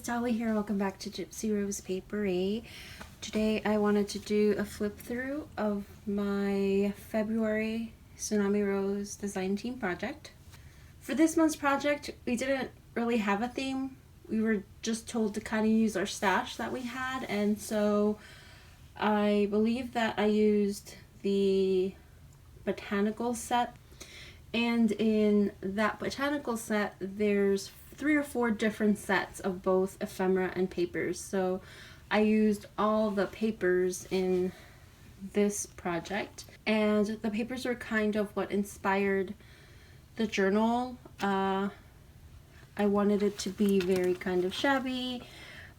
Dolly here. Welcome back to Gypsy Rose Paper A. Today I wanted to do a flip through of my February Tsunami Rose design team project. For this month's project, we didn't really have a theme. We were just told to kind of use our stash that we had, and so I believe that I used the botanical set. And in that botanical set, there's 3 or 4 different sets of both ephemera and papers. So I used all the papers in this project, and the papers are kind of what inspired the journal. I wanted it to be very kind of shabby.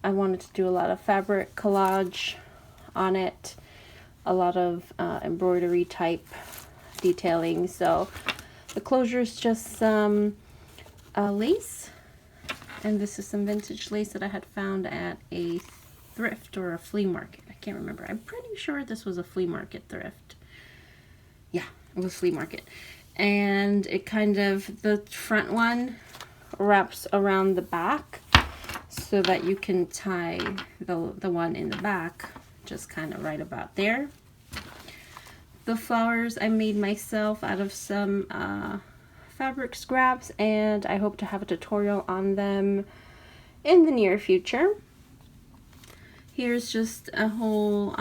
I wanted to do a lot of fabric collage on it, a lot of embroidery type detailing. So the closure is just some lace, and this is some vintage lace that I had found at a thrift or a flea market. I can't remember. I'm pretty sure this was a flea market thrift. Yeah, it was flea market. And it kind of, the front one wraps around the back so that you can tie the one in the back just kind of right about there. The flowers I made myself out of some fabric scraps, and I hope to have a tutorial on them in the near future. Here's just a whole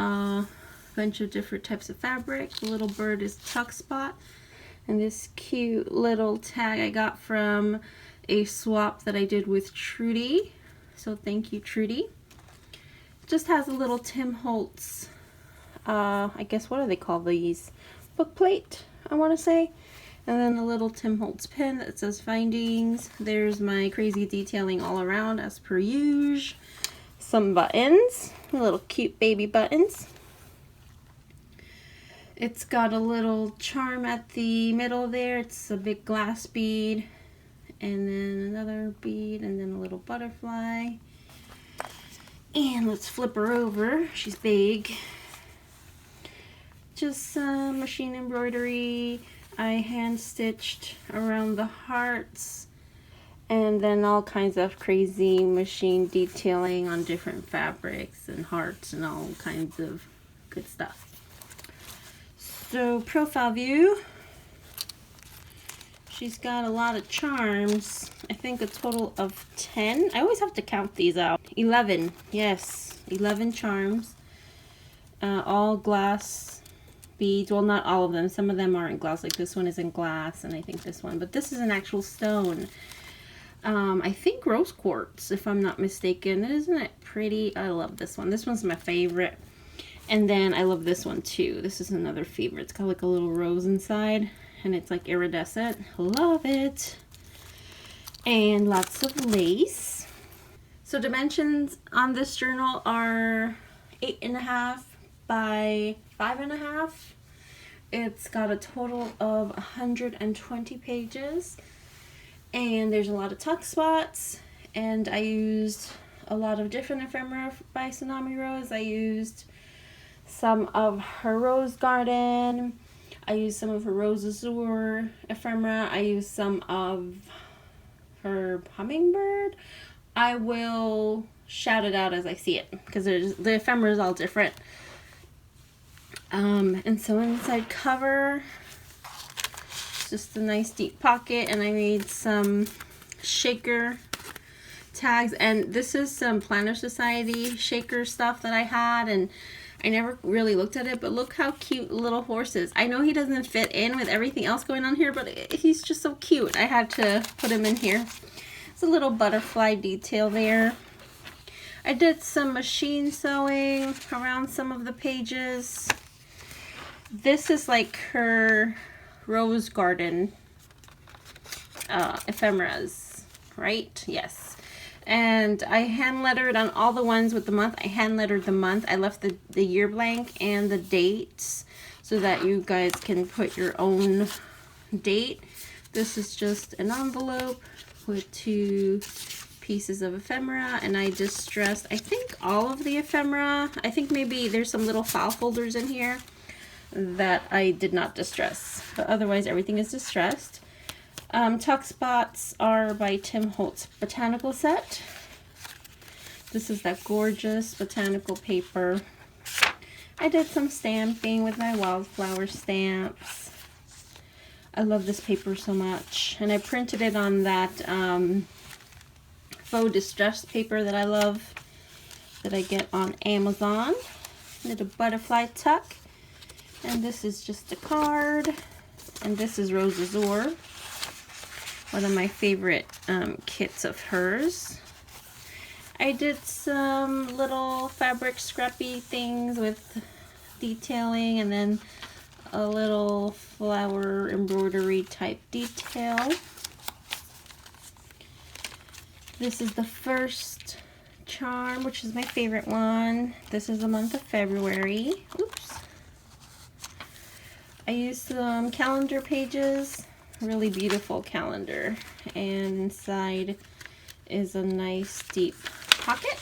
bunch of different types of fabric. The little bird is Tuck Spot, and this cute little tag I got from a swap that I did with Trudy. So thank you, Trudy. It just has a little Tim Holtz, I guess, what do they call these? Book plate, I want to say. And then a little Tim Holtz pin that says findings. There's my crazy detailing all around as per usual. Some buttons, little cute baby buttons. It's got a little charm at the middle there. It's a big glass bead, and then another bead, and then a little butterfly. And let's flip her over. She's big. Just some machine embroidery. I hand stitched around the hearts, and then all kinds of crazy machine detailing on different fabrics and hearts and all kinds of good stuff. So profile view, she's got a lot of charms. I think a total of 10. I always have to count these out. 11, yes, 11 charms, all glass beads. Well, not all of them. Some of them aren't glass, like this one is in glass, and I think this one, but this is an actual stone. I think rose quartz, if I'm not mistaken. Isn't it pretty? I love this one. This one's my favorite. And then I love this one too. This is another favorite. It's got like a little rose inside, and it's like iridescent. Love it. And lots of lace. So dimensions on this journal are 8.5 by 5.5. It's got a total of 120 pages, and there's a lot of tuck spots, and I used a lot of different ephemera by Tsunami Rose. I used some of her rose garden, I used some of her rose azure ephemera, I used some of her hummingbird. I will shout it out as I see it, because the ephemera is all different. And so inside cover, just a nice deep pocket, and I made some shaker tags, and this is some Planner Society shaker stuff that I had, and I never really looked at it, but look how cute little horse is. I know he doesn't fit in with everything else going on here, but he's just so cute. I had to put him in here. It's a little butterfly detail there. I did some machine sewing around some of the pages. This is like her rose garden ephemeras, right? Yes. And I hand lettered on all the ones with the month. I hand lettered the month. I left the year blank and the dates so that you guys can put your own date. This is just an envelope with 2 pieces of ephemera, and I distressed, I think, all of the ephemera. I think maybe there's some little file folders in here that I did not distress, but otherwise everything is distressed. Tuck spots are by Tim Holtz Botanical Set. This is that gorgeous botanical paper. I did some stamping with my wildflower stamps. I love this paper so much. And I printed it on that faux distressed paper that I love, that I get on Amazon. Little butterfly tuck. And this is just a card. And this is Rose Azure, one of my favorite kits of hers. I did some little fabric scrappy things with detailing, and then a little flower embroidery type detail. This is the first charm, which is my favorite one. This is the month of February. Oops. I used some calendar pages, really beautiful calendar, and inside is a nice deep pocket,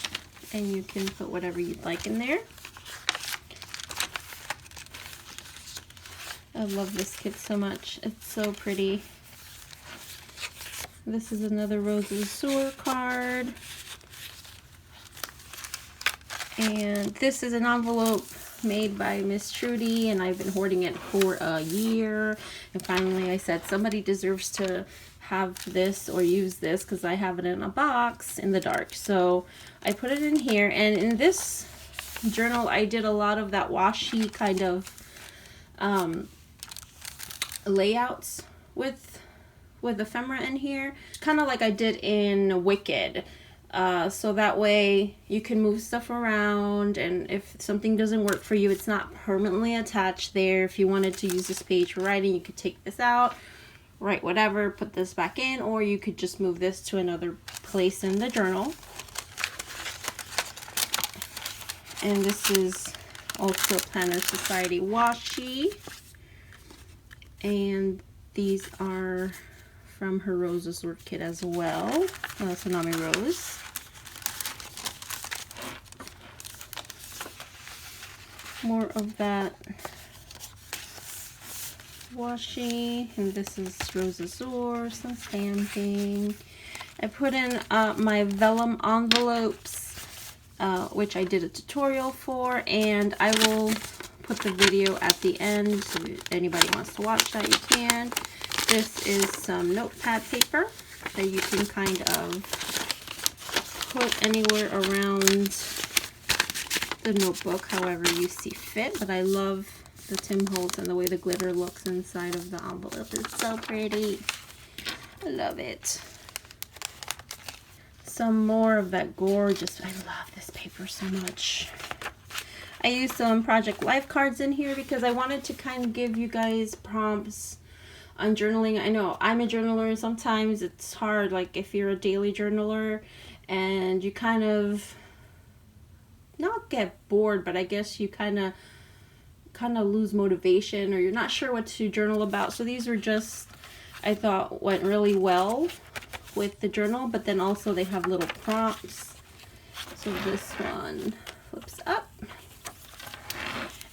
and you can put whatever you'd like in there. I love this kit so much. It's so pretty. This is another Rose Azure card. And this is an envelope made by Miss Trudy, and I've been hoarding it for a year. And finally I said somebody deserves to have this or use this, because I have it in a box in the dark. So I put it in here, and in this journal I did a lot of that washi kind of layouts with ephemera in here, kind of like I did in Wicked. So that way you can move stuff around, and if something doesn't work for you, it's not permanently attached there. If you wanted to use this page for writing, you could take this out, write whatever, put this back in, or you could just move this to another place in the journal. And this is also Planner Society washi, and these are from her Rose Azure kit as well, Tsunami Rose. More of that washi, and this is Rose Azure, some stamping. I put in my vellum envelopes, which I did a tutorial for, and I will put the video at the end, so if anybody wants to watch that, you can. This is some notepad paper that you can kind of put anywhere around the notebook, however you see fit. But I love the Tim Holtz and the way the glitter looks inside of the envelope. It's so pretty. I love it. Some more of that gorgeous, I love this paper so much. I used some Project Life cards in here because I wanted to kind of give you guys prompts on journaling. I know I'm a journaler, and sometimes it's hard, like if you're a daily journaler and you kind of not get bored, but I guess you kind of lose motivation, or you're not sure what to journal about. So these are just, I thought, went really well with the journal, but then also they have little prompts. So this one flips up.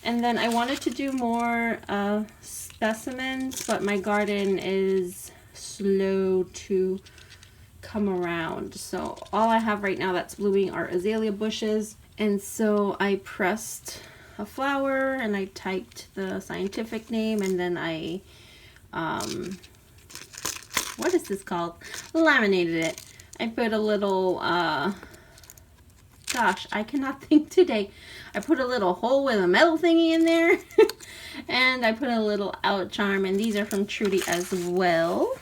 And then I wanted to do more specimens, but my garden is slow to come around. So all I have right now that's blooming are azalea bushes. And so I pressed a flower and I typed the scientific name, and then I, what is this called? Laminated it. I put a little, gosh, I cannot think today. I put a little hole with a metal thingy in there. And I put a little out charm, and these are from Trudy as well.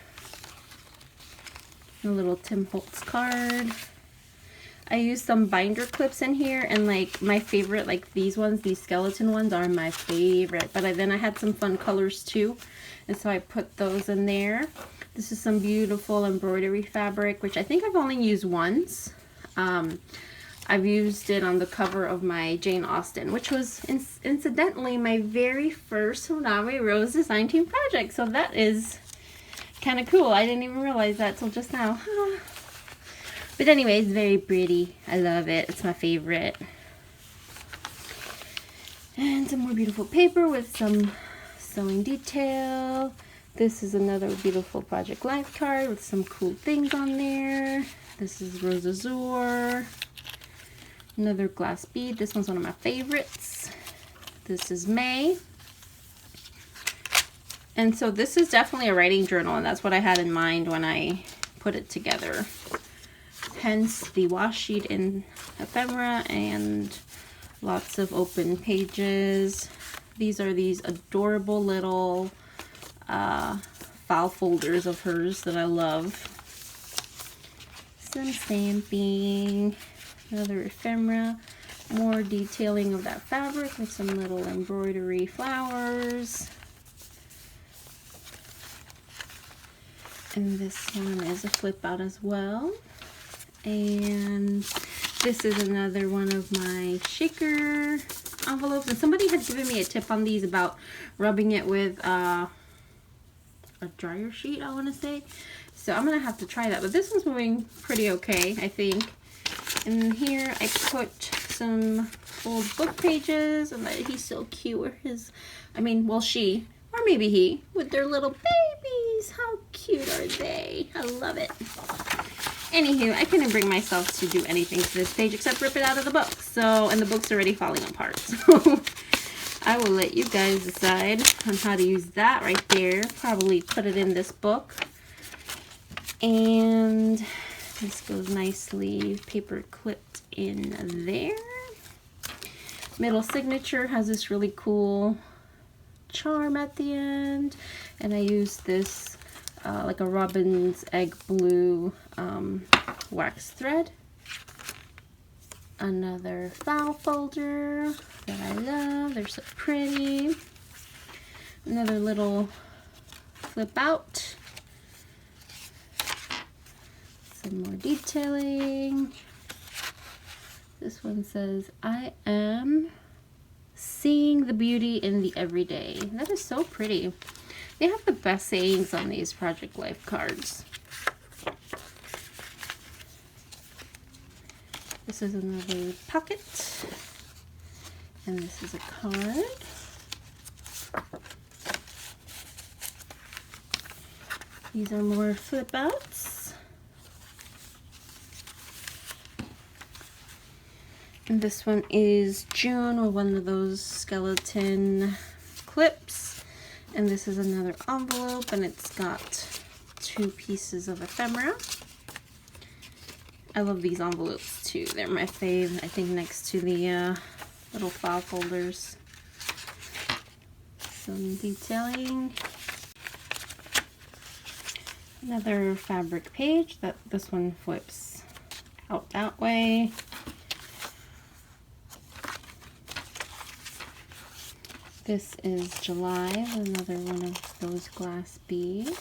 A little Tim Holtz card. I used some binder clips in here, and like my favorite, like these ones, these skeleton ones are my favorite. But then I had some fun colors too, and so I put those in there. This is some beautiful embroidery fabric, which I think I've only used once. I've used it on the cover of my Jane Austen, which was incidentally my very first Tsunami Rose design team project. So that is kind of cool. I didn't even realize that till just now. But anyway, it's very pretty. I love it. It's my favorite. And some more beautiful paper with some sewing detail. This is another beautiful Project Life card with some cool things on there. This is Rose Azure. Another glass bead. This one's one of my favorites. This is May. And so this is definitely a writing journal, and that's what I had in mind when I put it together. Hence the washi sheet in Ephemera and lots of open pages. These are these adorable little file folders of hers that I love. Some stamping, another ephemera, more detailing of that fabric with some little embroidery flowers. And this one is a flip out as well. And this is another one of my shaker envelopes. And somebody had given me a tip on these about rubbing it with a dryer sheet, I want to say. So I'm going to have to try that. But this one's moving pretty okay, I think. And here I put some old book pages. And he's so cute with his, well, she, or maybe he, with their little babies. How cute are they? I love it. Anywho, I couldn't bring myself to do anything to this page except rip it out of the book. So, and the book's already falling apart. So, I will let you guys decide on how to use that right there. Probably put it in this book. And this goes nicely paper clipped in there. Middle signature has this really cool charm at the end. And I use this like a robin's egg blue wax thread. Another file folder that I love. They're so pretty. Another little flip out. Some more detailing. This one says, I am seeing the beauty in the everyday. That is so pretty. They have the best sayings on these Project Life cards. This is another pocket. And this is a card. These are more flip outs. And this one is June with one of those skeleton clips. And this is another envelope, and it's got 2 pieces of ephemera. I love these envelopes too. They're my fave, I think, next to the little file folders. Some detailing. Another fabric page. This one flips out that way. This is July, another one of those glass beads.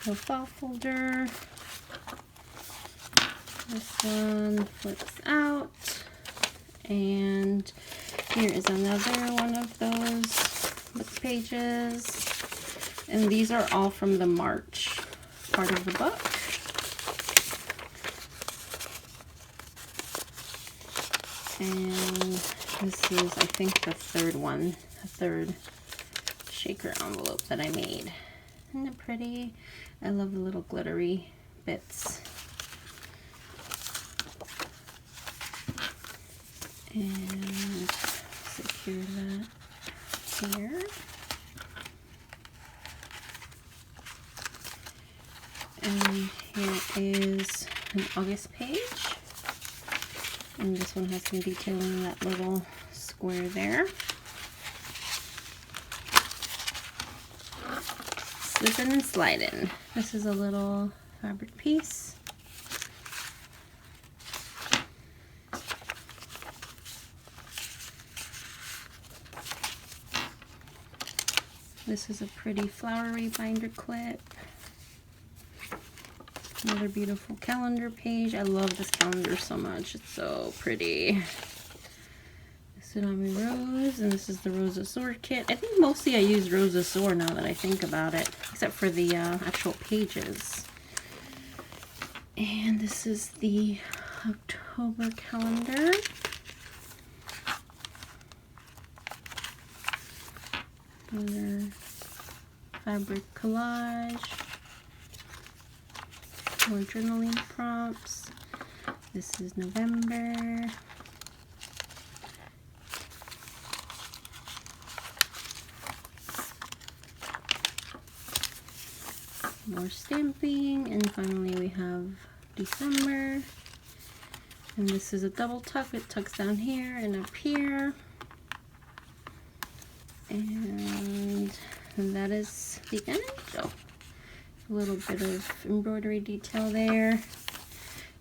A file folder. This one flips out. And here is another one of those book pages. And these are all from the March part of the book. And this is, I think, the third shaker envelope that I made. Isn't it pretty? I love the little glittery bits. And secure that here. And here is an August page. And this one has some detailing in that little square there. Slipping and sliding. This is a little fabric piece. This is a pretty flowery binder clip. Another beautiful calendar page. I love this calendar so much. It's so pretty. Tsunami Rose, and this is the Rose Azure kit. I think mostly I use Rose Azure now that I think about it, except for the actual pages. And this is the October calendar. Another fabric collage. More journaling prompts. This is November. More stamping, and finally we have December. And this is a double tuck. It tucks down here and up here. And that is the end. Oh, a little bit of embroidery detail there.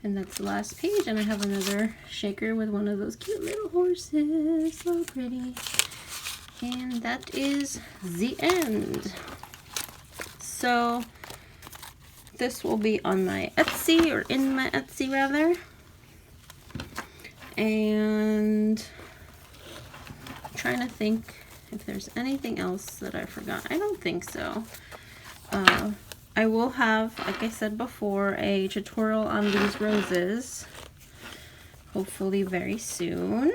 And that's the last page. And I have another shaker with one of those cute little horses. So pretty. And that is the end. So this will be on my Etsy, or in my Etsy rather. And I'm trying to think if there's anything else that I forgot. I don't think so. I will have, like I said before, a tutorial on these roses, hopefully very soon.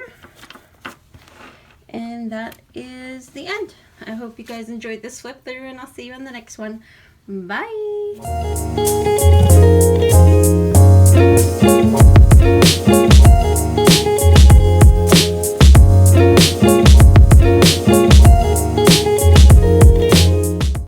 And that is the end. I hope you guys enjoyed this flip through, and I'll see you in the next one. Bye!